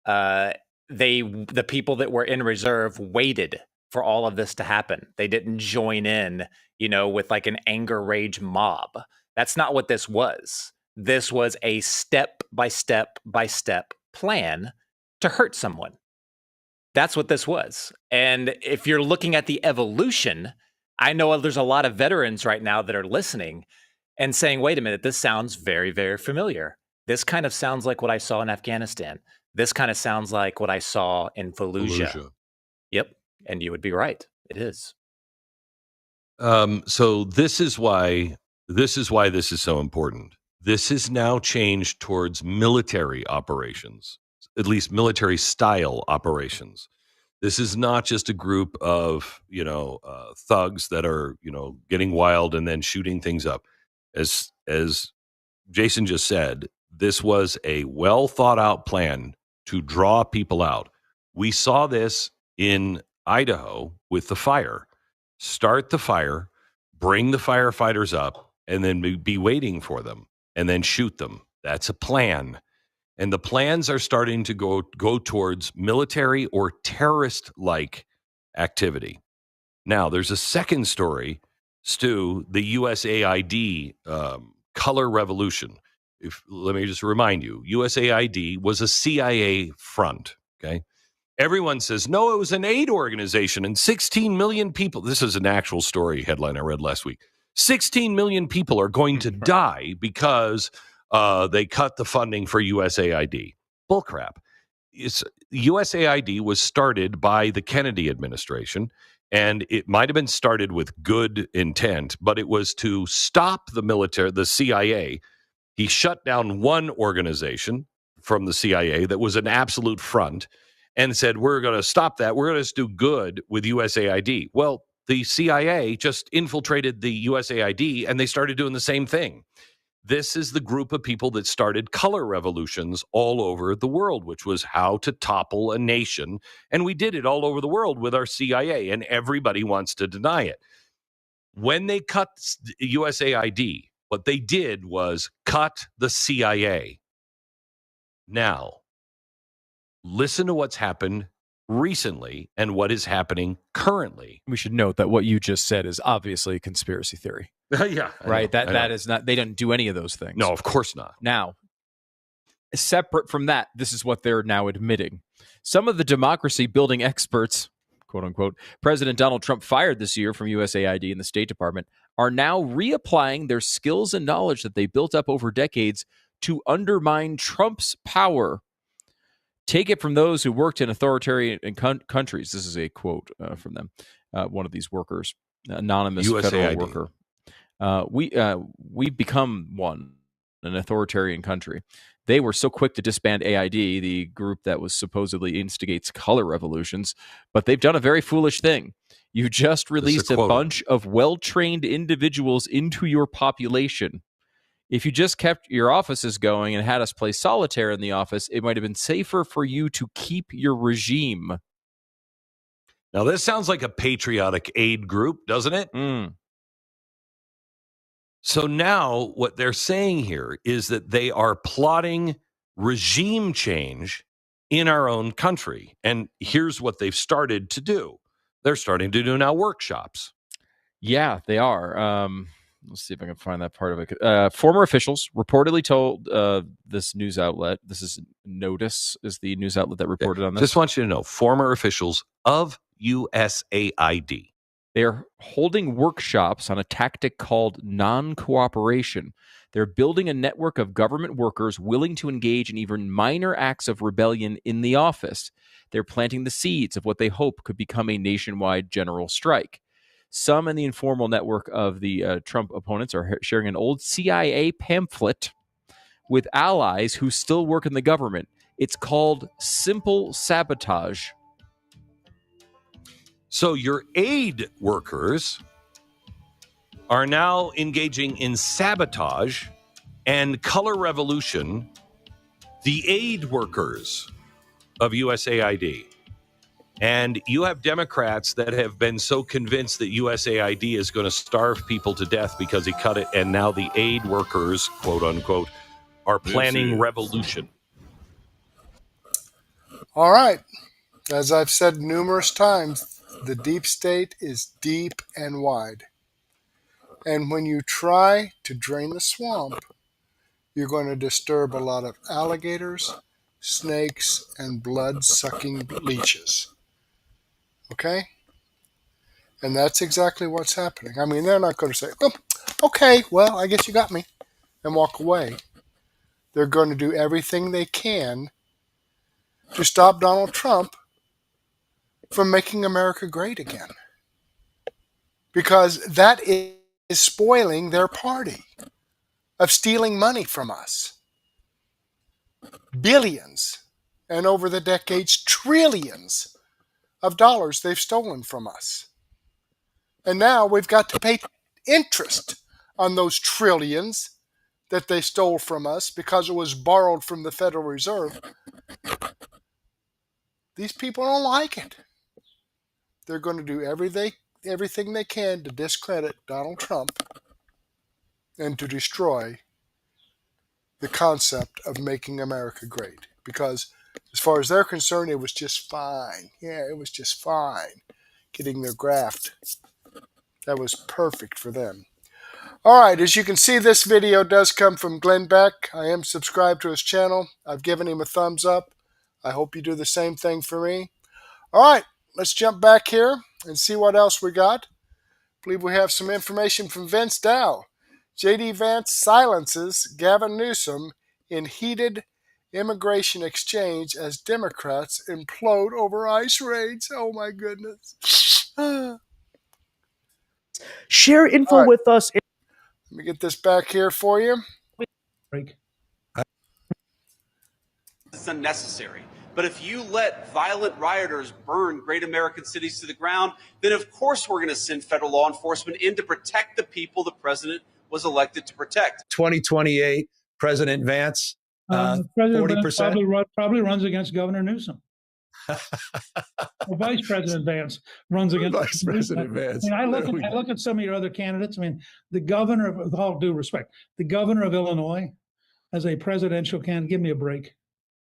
The people that were in reserve waited for all of this to happen. They didn't join in, with like an anger rage mob. That's not what this was. This was a step by step plan to hurt someone. That's what this was. And if you're looking at the evolution, I know there's a lot of veterans right now that are listening and saying, wait a minute, this sounds very, very familiar. This kind of sounds like what I saw in Afghanistan. This kind of sounds like what I saw in Fallujah. Yep. And you would be right. It is. So this is why this is so important. This has now changed towards military operations, at least military style operations. This is not just a group of, thugs that are, getting wild and then shooting things up. As Jason just said, this was a well thought out plan to draw people out. We saw this in Idaho with the fire. Start the fire, bring the firefighters up, and then be waiting for them, and then shoot them. That's a plan. And the plans are starting to go towards military or terrorist-like activity. Now, there's a second story, Stu, the USAID color revolution. Let me just remind you, USAID was a CIA front, okay? Everyone says, no, it was an aid organization and 16 million people. This is an actual story headline I read last week. 16 million people are going to die because they cut the funding for USAID. Bullcrap. USAID was started by the Kennedy administration, and it might have been started with good intent, but it was to stop the military, the CIA. He shut down one organization from the CIA that was an absolute front and said, we're going to stop that. We're going to do good with USAID. Well, the CIA just infiltrated the USAID, and they started doing the same thing. This is the group of people that started color revolutions all over the world, which was how to topple a nation. And we did it all over the world with our CIA, and everybody wants to deny it. When they cut USAID, what they did was cut the CIA. Now, listen to what's happened recently and what is happening currently. We should note that what you just said is obviously a conspiracy theory. Yeah. Right? That is not, they don't do any of those things. No, of course not. Now, separate from that, this is what they're now admitting. Some of the democracy building experts, quote unquote, President Donald Trump fired this year from USAID and the State Department, are now reapplying their skills and knowledge that they built up over decades to undermine Trump's power. Take it from those who worked in authoritarian countries. This is a quote from them. One of these workers, anonymous USAID. federal worker. We've become an authoritarian country. They were so quick to disband AID, the group that was supposedly instigates color revolutions, but they've done a very foolish thing. You just released a bunch of well-trained individuals into your population. If you just kept your offices going and had us play solitaire in the office, it might have been safer for you to keep your regime. Now, this sounds like a patriotic aid group, doesn't it? So now what they're saying here is that they are plotting regime change in our own country. And here's what they've started to do. They're starting to do now workshops. Yeah, they are. Let's see if I can find that part of it. Former officials reportedly told this news outlet, this is Notice, is the news outlet that reported on this. Just want you to know, former officials of USAID. They're holding workshops on a tactic called non-cooperation. They're building a network of government workers willing to engage in even minor acts of rebellion in the office. They're planting the seeds of what they hope could become a nationwide general strike. Some in the informal network of the Trump opponents are sharing an old CIA pamphlet with allies who still work in the government. It's called Simple Sabotage. So your aid workers are now engaging in sabotage and color revolution, the aid workers of USAID. And you have Democrats that have been so convinced that USAID is going to starve people to death because he cut it, and now the aid workers, quote unquote, are planning revolution. All right. As I've said numerous times, the deep state is deep and wide. And when you try to drain the swamp, you're going to disturb a lot of alligators, snakes, and blood-sucking leeches. Okay? And that's exactly what's happening. I mean, they're not going to say, oh, okay, well, I guess you got me, and walk away. They're going to do everything they can to stop Donald Trump from making America great again. Because that is spoiling their party of stealing money from us. Billions, and over the decades, trillions of dollars they've stolen from us. And now we've got to pay interest on those trillions that they stole from us because it was borrowed from the Federal Reserve. These people don't like it. They're going to do everything they can to discredit Donald Trump and to destroy the concept of making America great. Because as far as they're concerned, it was just fine. Yeah, it was just fine getting their graft. That was perfect for them. All right, as you can see, this video does come from Glenn Beck. I am subscribed to his channel. I've given him a thumbs up. I hope you do the same thing for me. All right, let's jump back here and see what else we got. I believe we have some information from Vince Dow. J.D. Vance silences Gavin Newsom in heated immigration exchange as Democrats implode over ICE raids. Oh, my goodness. Share info with us. Let me get this back here for you. It's unnecessary. But if you let violent rioters burn great American cities to the ground, then of course we're going to send federal law enforcement in to protect the people the president was elected to protect. 2028, President Vance, President 40%? Vance probably runs against Governor Newsom. Well, Vice President Vance runs against Vice President Vance. I mean, I look at some of your other candidates. I mean, the governor, with all due respect, the governor of Illinois as a presidential candidate, give me a break.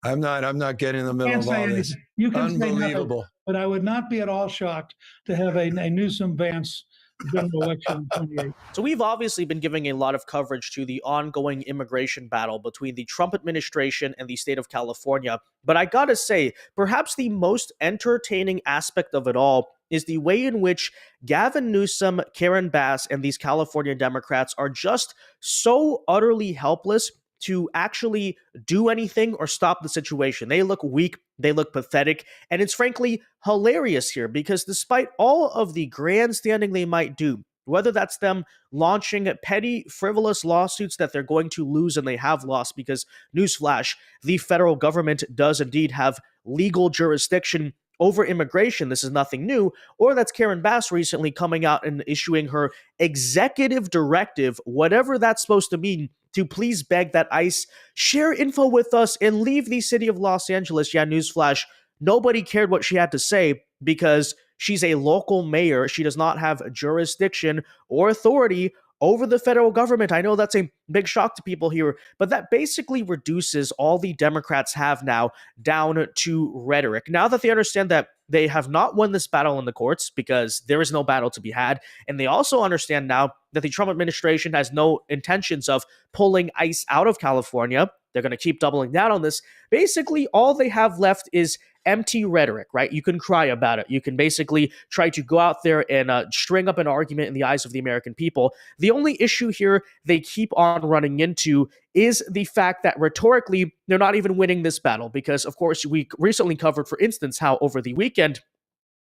I'm not getting in the middle of all this. You can Unbelievable. Say nothing, but I would not be at all shocked to have a Newsom Vance general election in 28. So we've obviously been giving a lot of coverage to the ongoing immigration battle between the Trump administration and the state of California. But I gotta say, perhaps the most entertaining aspect of it all is the way in which Gavin Newsom, Karen Bass, and these California Democrats are just so utterly helpless to actually do anything or stop the situation. They look weak, they look pathetic, and it's frankly hilarious here because despite all of the grandstanding they might do, whether that's them launching petty, frivolous lawsuits that they're going to lose and they have lost because, newsflash, the federal government does indeed have legal jurisdiction over immigration. This is nothing new. Or that's Karen Bass recently coming out and issuing her executive directive, whatever that's supposed to mean, to please beg that ICE share info with us and leave the city of Los Angeles. Yeah, newsflash, nobody cared what she had to say because she's a local mayor. She does not have jurisdiction or authority over the federal government. I know that's a big shock to people here, but that basically reduces all the Democrats have now down to rhetoric. Now that they understand that they have not won this battle in the courts because there is no battle to be had, and they also understand now that the Trump administration has no intentions of pulling ICE out of California, They're going to keep doubling down on this. Basically, all they have left is empty rhetoric, right? You can cry about it. You can basically try to go out there and string up an argument in the eyes of the American people. The only issue here they keep on running into is the fact that rhetorically, they're not even winning this battle because, of course, we recently covered, for instance, how over the weekend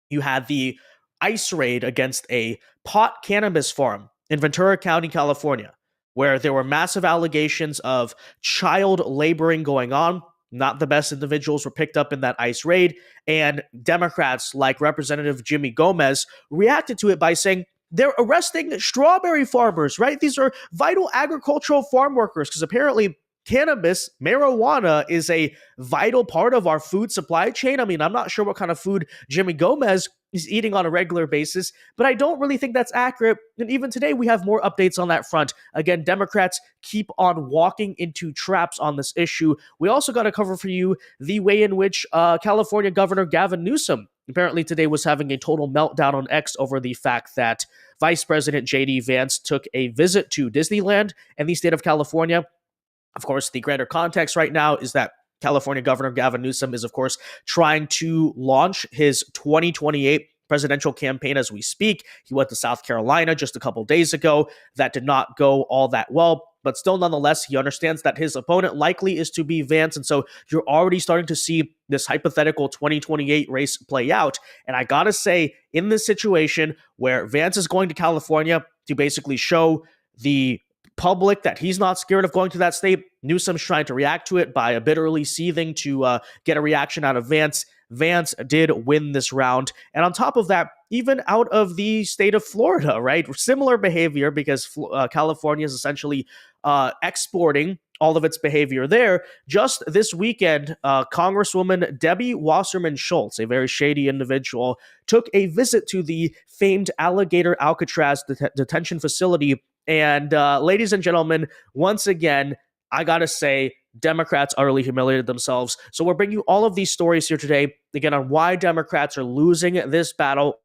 you had the ICE raid against a pot cannabis farm in Ventura County, California, where there were massive allegations of child laboring going on. Not the best individuals were picked up in that ICE raid, and Democrats like Representative Jimmy Gomez reacted to it by saying they're arresting strawberry farmers, right? These are vital agricultural farm workers because apparently cannabis, marijuana, is a vital part of our food supply chain. I mean, I'm not sure what kind of food Jimmy Gomez is eating on a regular basis, but I don't really think that's accurate. And even today, we have more updates on that front. Again, Democrats keep on walking into traps on this issue. We also got to cover for you the way in which California Governor Gavin Newsom apparently today was having a total meltdown on X over the fact that Vice President J.D. Vance took a visit to Disneyland and the state of California. Of course, the greater context right now is that California Governor Gavin Newsom is, of course, trying to launch his 2028 presidential campaign as we speak. He went to South Carolina just a couple days ago. That did not go all that well, but still, nonetheless, he understands that his opponent likely is to be Vance, and so you're already starting to see this hypothetical 2028 race play out. And I gotta say, in this situation where Vance is going to California to basically show the public that he's not scared of going to that state, Newsom's trying to react to it by bitterly seething to get a reaction out of Vance. Vance did win this round. And on top of that, even out of the state of Florida, right? Similar behavior because California is essentially exporting all of its behavior there. Just this weekend, Congresswoman Debbie Wasserman Schultz, a very shady individual, took a visit to the famed Alligator Alcatraz detention facility. And ladies and gentlemen, once again, I gotta say, Democrats utterly humiliated themselves. So we're bringing you all of these stories here today, again, on why Democrats are losing this battle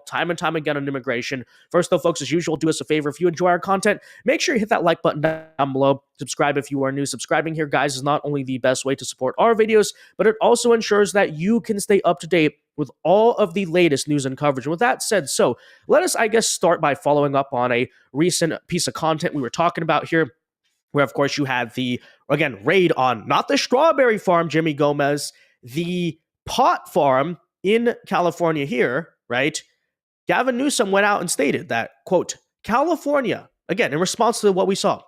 time and time again on immigration. First, though, folks, as usual, do us a favor. If you enjoy our content, make sure you hit that like button down below. Subscribe if you are new. Subscribing here, guys, is not only the best way to support our videos, but it also ensures that you can stay up to date with all of the latest news and coverage. And with that said, so let us, I guess, start by following up on a recent piece of content we were talking about here, where, of course, you had the, again, raid on not the strawberry farm, Jimmy Gomez, the pot farm in California here, right? Gavin Newsom went out and stated that, quote, California, again, in response to what we saw,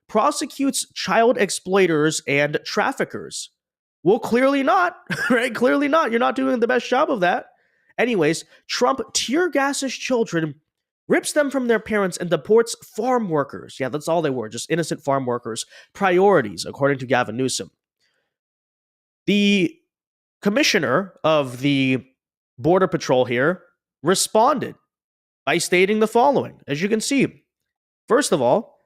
prosecutes child exploiters and traffickers. Well, clearly not, right? Clearly not. You're not doing the best job of that. Anyways, Trump tear gasses children, rips them from their parents, and deports farm workers. Yeah, that's all they were, just innocent farm workers. Priorities, according to Gavin Newsom. The commissioner of the Border Patrol here responded by stating the following. As you can see, first of all,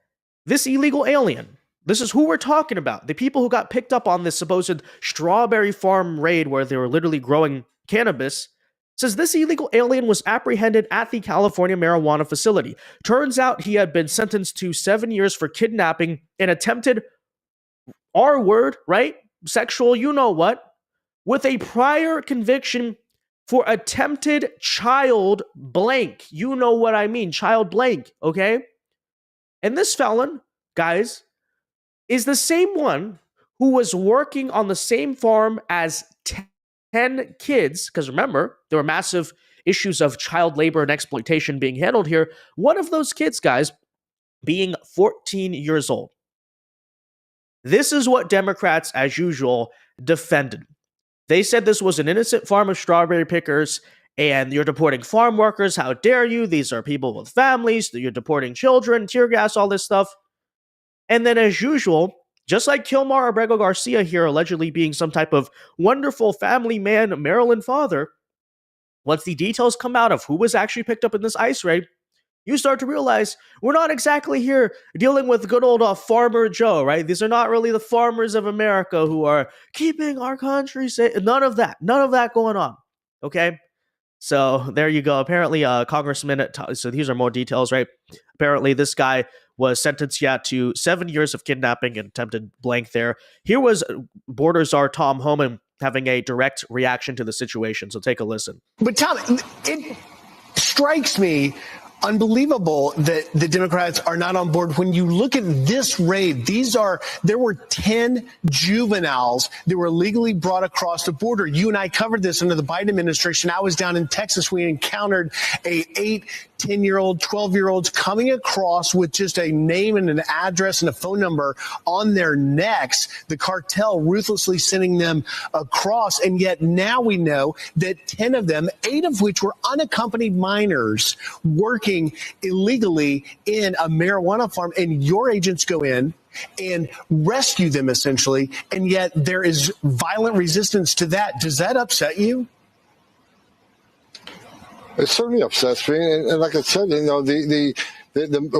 this illegal alien, this is who we're talking about. The people who got picked up on this supposed strawberry farm raid where they were literally growing cannabis, says this illegal alien was apprehended at the California marijuana facility. Turns out he had been sentenced to 7 years for kidnapping and attempted R word, right? Sexual, you know what, with a prior conviction for attempted child blank. You know what I mean, child blank, okay? And this felon, guys, is the same one who was working on the same farm as 10 kids, because remember, there were massive issues of child labor and exploitation being handled here. One of those kids, guys, being 14 years old. This is what Democrats, as usual, defended. They said this was an innocent farm of strawberry pickers, and you're deporting farm workers. How dare you? These are people with families. You're deporting children, tear gas, all this stuff. And then, as usual, just like Kilmar Abrego Garcia here allegedly being some type of wonderful family man, Maryland father, once the details come out of who was actually picked up in this ICE raid, you start to realize we're not exactly here dealing with good old Farmer Joe, right? These are not really the farmers of America who are keeping our country safe. None of that going on, okay? So there you go. Apparently, Congressman, so these are more details, right? Apparently, this guy was sentenced to 7 years of kidnapping and attempted blank there. Here was border czar Tom Homan having a direct reaction to the situation. So take a listen. But Tom, it strikes me unbelievable that the Democrats are not on board. When you look at this raid, there were 10 juveniles that were illegally brought across the border. You and I covered this under the Biden administration. I was down in Texas. We encountered 8, 10-year-old, 12-year-olds coming across with just a name and an address and a phone number on their necks, the cartel ruthlessly sending them across. And yet now we know that 10 of them, 8 of which were unaccompanied minors, working illegally in a marijuana farm, and your agents go in and rescue them essentially, and yet there is violent resistance to that. Does that upset you? It certainly upsets me, and like I said, the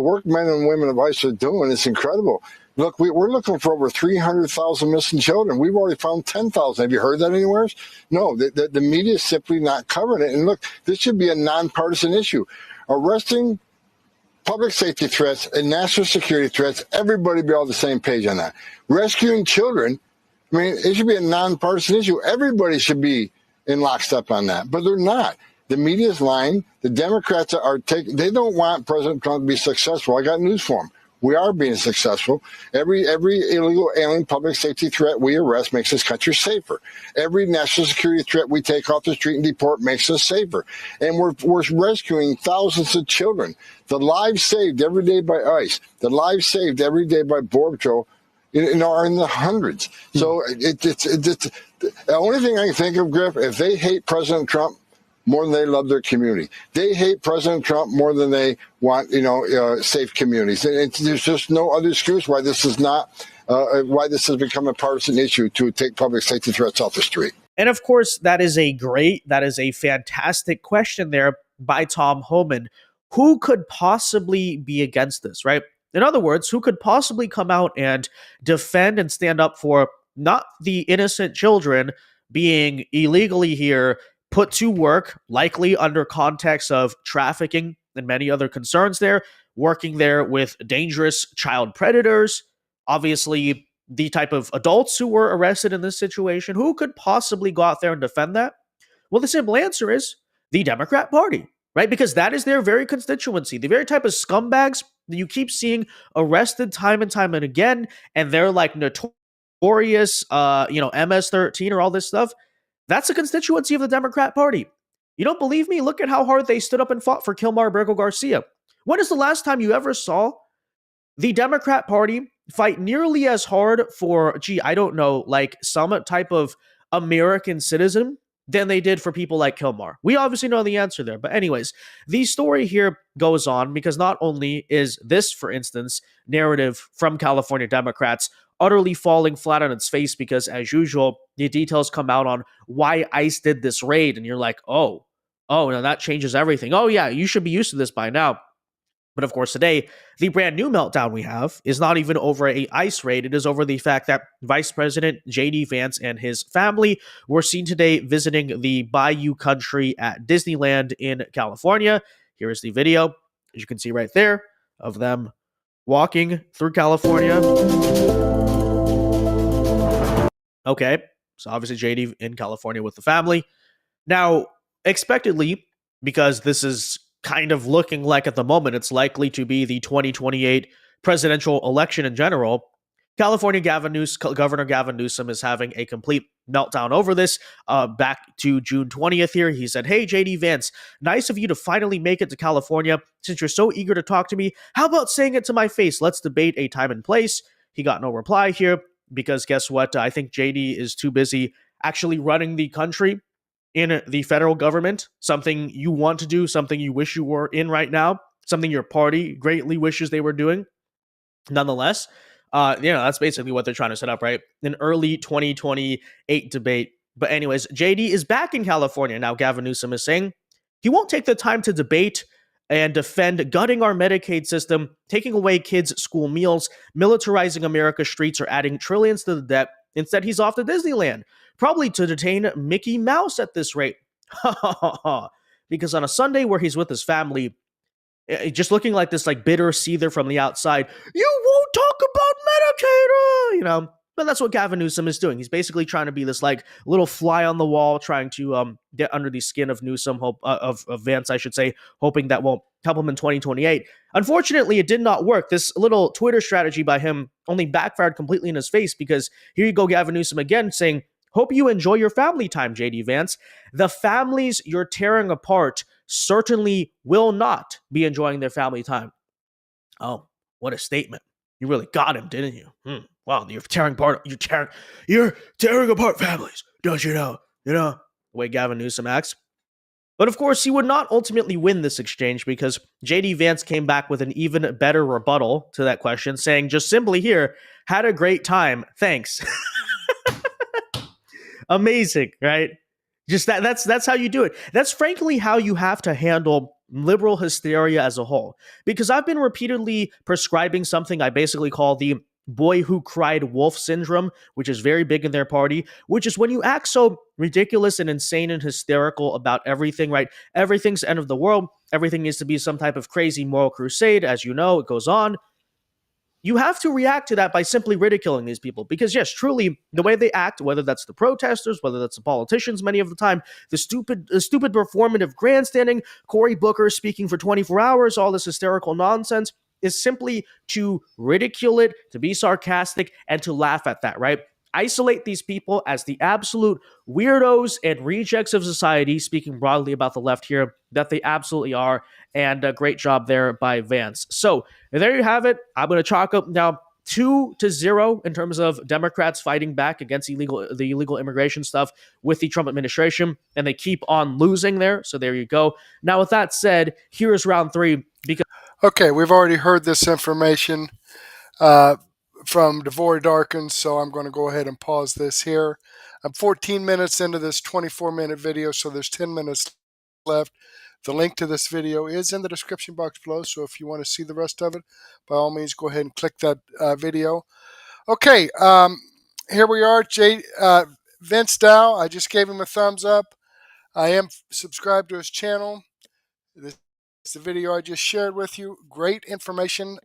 work men and women of ICE are doing is incredible. Look, we're looking for over 300,000 missing children. We've already found 10,000. Have you heard that anywhere? No, the media is simply not covering it. And look, this should be a nonpartisan issue. Arresting public safety threats and national security threats, everybody be on the same page on that. Rescuing children, I mean, it should be a nonpartisan issue. Everybody should be in lockstep on that, but they're not. The media is lying. The Democrats they don't want President Trump to be successful. I got news for them. We are being successful. Every illegal alien public safety threat we arrest makes this country safer. Every national security threat we take off the street and deport makes us safer. And we're rescuing thousands of children. The lives saved every day by ICE, the lives saved every day by Border Patrol, are in the hundreds. So it's the only thing I can think of, Griff, if they hate President Trump more than they love their community. They hate President Trump more than they want, safe communities. And there's just no other excuse why this is not, why this has become a partisan issue to take public safety threats off the street. And of course, that is a fantastic question there by Tom Homan. Who could possibly be against this, right? In other words, who could possibly come out and defend and stand up for not the innocent children being illegally here, put to work, likely under context of trafficking and many other concerns there, working there with dangerous child predators, obviously the type of adults who were arrested in this situation. Who could possibly go out there and defend that? Well, the simple answer is the Democrat Party, right? Because that is their very constituency, the very type of scumbags that you keep seeing arrested time and time and again, and they're like notorious, MS-13 or all this stuff. That's the constituency of the Democrat Party. You don't believe me? Look at how hard they stood up and fought for Kilmar Bergo Garcia. When is the last time you ever saw the Democrat Party fight nearly as hard for, like some type of American citizen than they did for people like Kilmar? We obviously know the answer there. But anyways, the story here goes on because not only is this, for instance, narrative from California Democrats utterly falling flat on its face because, as usual, the details come out on why ICE did this raid, and you're like, oh, now that changes everything. Oh, yeah, you should be used to this by now. But of course, today, the brand new meltdown we have is not even over a ICE raid. It is over the fact that Vice President J.D. Vance and his family were seen today visiting the Bayou Country at Disneyland in California. Here is the video, as you can see right there, of them walking through California. Okay, so obviously JD in California with the family. Now, expectedly, because this is kind of looking like at the moment it's likely to be the 2028 presidential election in general, Governor Gavin Newsom is having a complete meltdown over this. Back to June 20th here, he said, "Hey, JD Vance, nice of you to finally make it to California. Since you're so eager to talk to me, how about saying it to my face? Let's debate a time and place." He got no reply here because guess what? I think JD is too busy actually running the country in the federal government, something you want to do, something you wish you were in right now, something your party greatly wishes they were doing. Nonetheless, that's basically what they're trying to set up, right? An early 2028 debate. But anyways, JD is back in California. Now, Gavin Newsom is saying he won't take the time to debate and defend gutting our Medicaid system, taking away kids' school meals, militarizing America's streets, or adding trillions to the debt. Instead, he's off to Disneyland, probably to detain Mickey Mouse at this rate. Because on a Sunday where he's with his family, just looking like this like bitter seether from the outside. You won't talk about Medicaid, you know. But that's what Gavin Newsom is doing. He's basically trying to be this like little fly on the wall, trying to get under the skin of Newsom, of Vance, I should say, hoping that won't help him in 2028. Unfortunately, it did not work. This little Twitter strategy by him only backfired completely in his face, because here you go, Gavin Newsom again saying, "Hope you enjoy your family time, JD Vance. The families you're tearing apart certainly will not be enjoying their family time." Oh, what a statement. You really got him, didn't you? Wow, you're tearing apart families, don't you know? You know, the way Gavin Newsom acts. But of course, he would not ultimately win this exchange, because JD Vance came back with an even better rebuttal to that question, saying just simply here, "Had a great time. Thanks." Amazing, right? Just that's how you do it. That's frankly how you have to handle liberal hysteria as a whole. Because I've been repeatedly prescribing something I basically call the boy who cried wolf syndrome, which is very big in their party, which is when you act so ridiculous and insane and hysterical about everything, right? Everything's the end of the world. Everything needs to be some type of crazy moral crusade. As you know, it goes on. You have to react to that by simply ridiculing these people, because yes, truly, the way they act, whether that's the protesters, whether that's the politicians, many of the time, the stupid performative grandstanding, Cory Booker speaking for 24 hours, all this hysterical nonsense, is simply to ridicule it, to be sarcastic, and to laugh at that, right? Isolate these people as the absolute weirdos and rejects of society, speaking broadly about the left here, that they absolutely are, and a great job there by Vance. So there you have it. I'm going to chalk up now 2-0 in terms of Democrats fighting back against the illegal immigration stuff with the Trump administration, and they keep on losing there. So there you go. Now, with that said, here is round 3. Because okay, we've already heard this information from Devory Darkins, so I'm going to go ahead and pause this here. I'm 14 minutes into this 24-minute video, so there's 10 minutes left. The link to this video is in the description box below, so if you want to see the rest of it, by all means, go ahead and click that video. Okay, here we are. Vince Dow, I just gave him a thumbs up. I am subscribed to his channel. This is the video I just shared with you. Great information.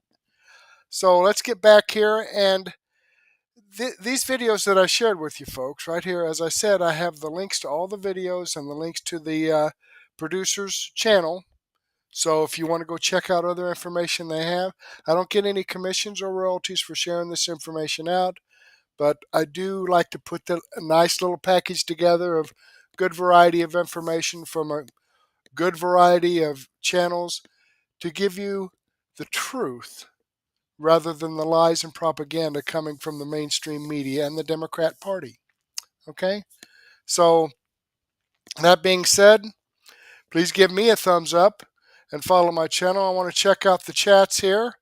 So let's get back here, and these videos that I shared with you folks right here, as I said, I have the links to all the videos and the links to the producer's channel. So if you want to go check out other information they have, I don't get any commissions or royalties for sharing this information out, but I do like to put a nice little package together of good variety of information from a good variety of channels to give you the truth, rather than the lies and propaganda coming from the mainstream media and the Democrat Party. Okay? So, that being said, please give me a thumbs up and follow my channel. I want to check out the chats here.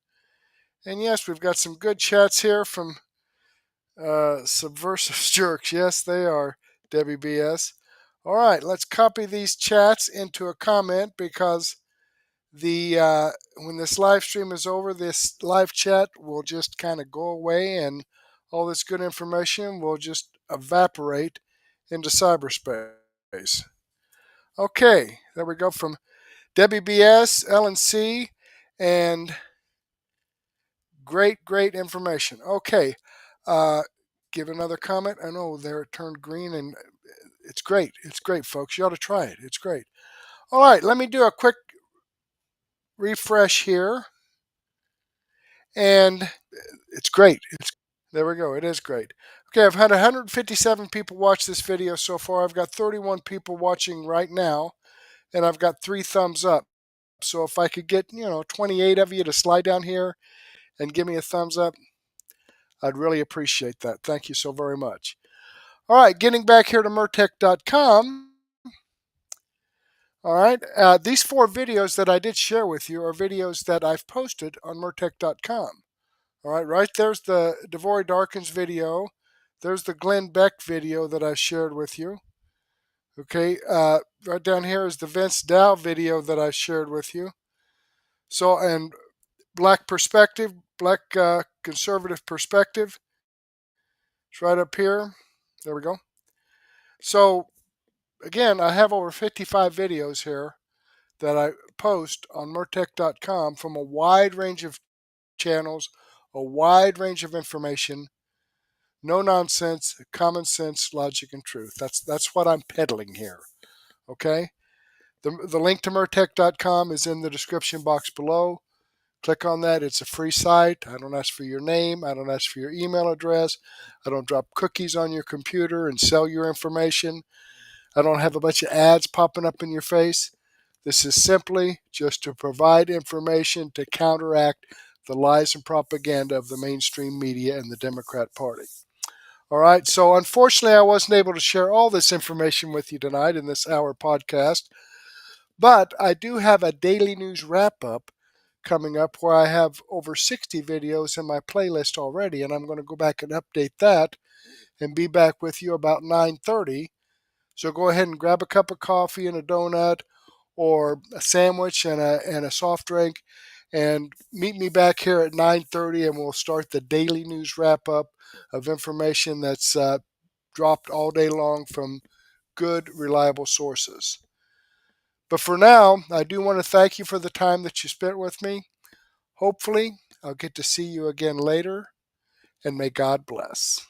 And yes, we've got some good chats here from Subversive Jerks. Yes, they are, Debbie BS. All right, let's copy these chats into a comment, because when this live stream is over, this live chat will just kind of go away, and all this good information will just evaporate into cyberspace. Okay, there we go, from Debbie BS, LNC, and great information. Okay, give another comment. I know there it turned green, and it's great. It's great, folks. You ought to try it. It's great. All right, let me do a quick refresh here, and it's great. There we go. It is great. Okay, I've had 157 people watch this video so far. I've got 31 people watching right now, and I've got 3 thumbs up. So if I could get 28 of you to slide down here and give me a thumbs up, I'd really appreciate that. Thank you so very much. All right, getting back here to Murtech.com. All right, these 4 videos that I did share with you are videos that I've posted on Murtech.com. All right, right there's the Devory Darkins video. There's the Glenn Beck video that I shared with you. Okay, right down here is the Vince Dow video that I shared with you. So, and Black Perspective, Black Conservative Perspective. It's right up here. There we go. So, again, I have over 55 videos here that I post on Murtech.com from a wide range of channels, a wide range of information, no nonsense, common sense, logic, and truth. That's what I'm peddling here. Okay? The link to Murtech.com is in the description box below. Click on that. It's a free site. I don't ask for your name. I don't ask for your email address. I don't drop cookies on your computer and sell your information. I don't have a bunch of ads popping up in your face. This is simply just to provide information to counteract the lies and propaganda of the mainstream media and the Democrat Party. All right, so unfortunately, I wasn't able to share all this information with you tonight in this hour podcast, but I do have a daily news wrap-up coming up where I have over 60 videos in my playlist already, and I'm going to go back and update that and be back with you about 9:30. So go ahead and grab a cup of coffee and a donut or a sandwich and a soft drink and meet me back here at 9:30, and we'll start the daily news wrap-up of information that's dropped all day long from good, reliable sources. But for now, I do want to thank you for the time that you spent with me. Hopefully, I'll get to see you again later, and may God bless.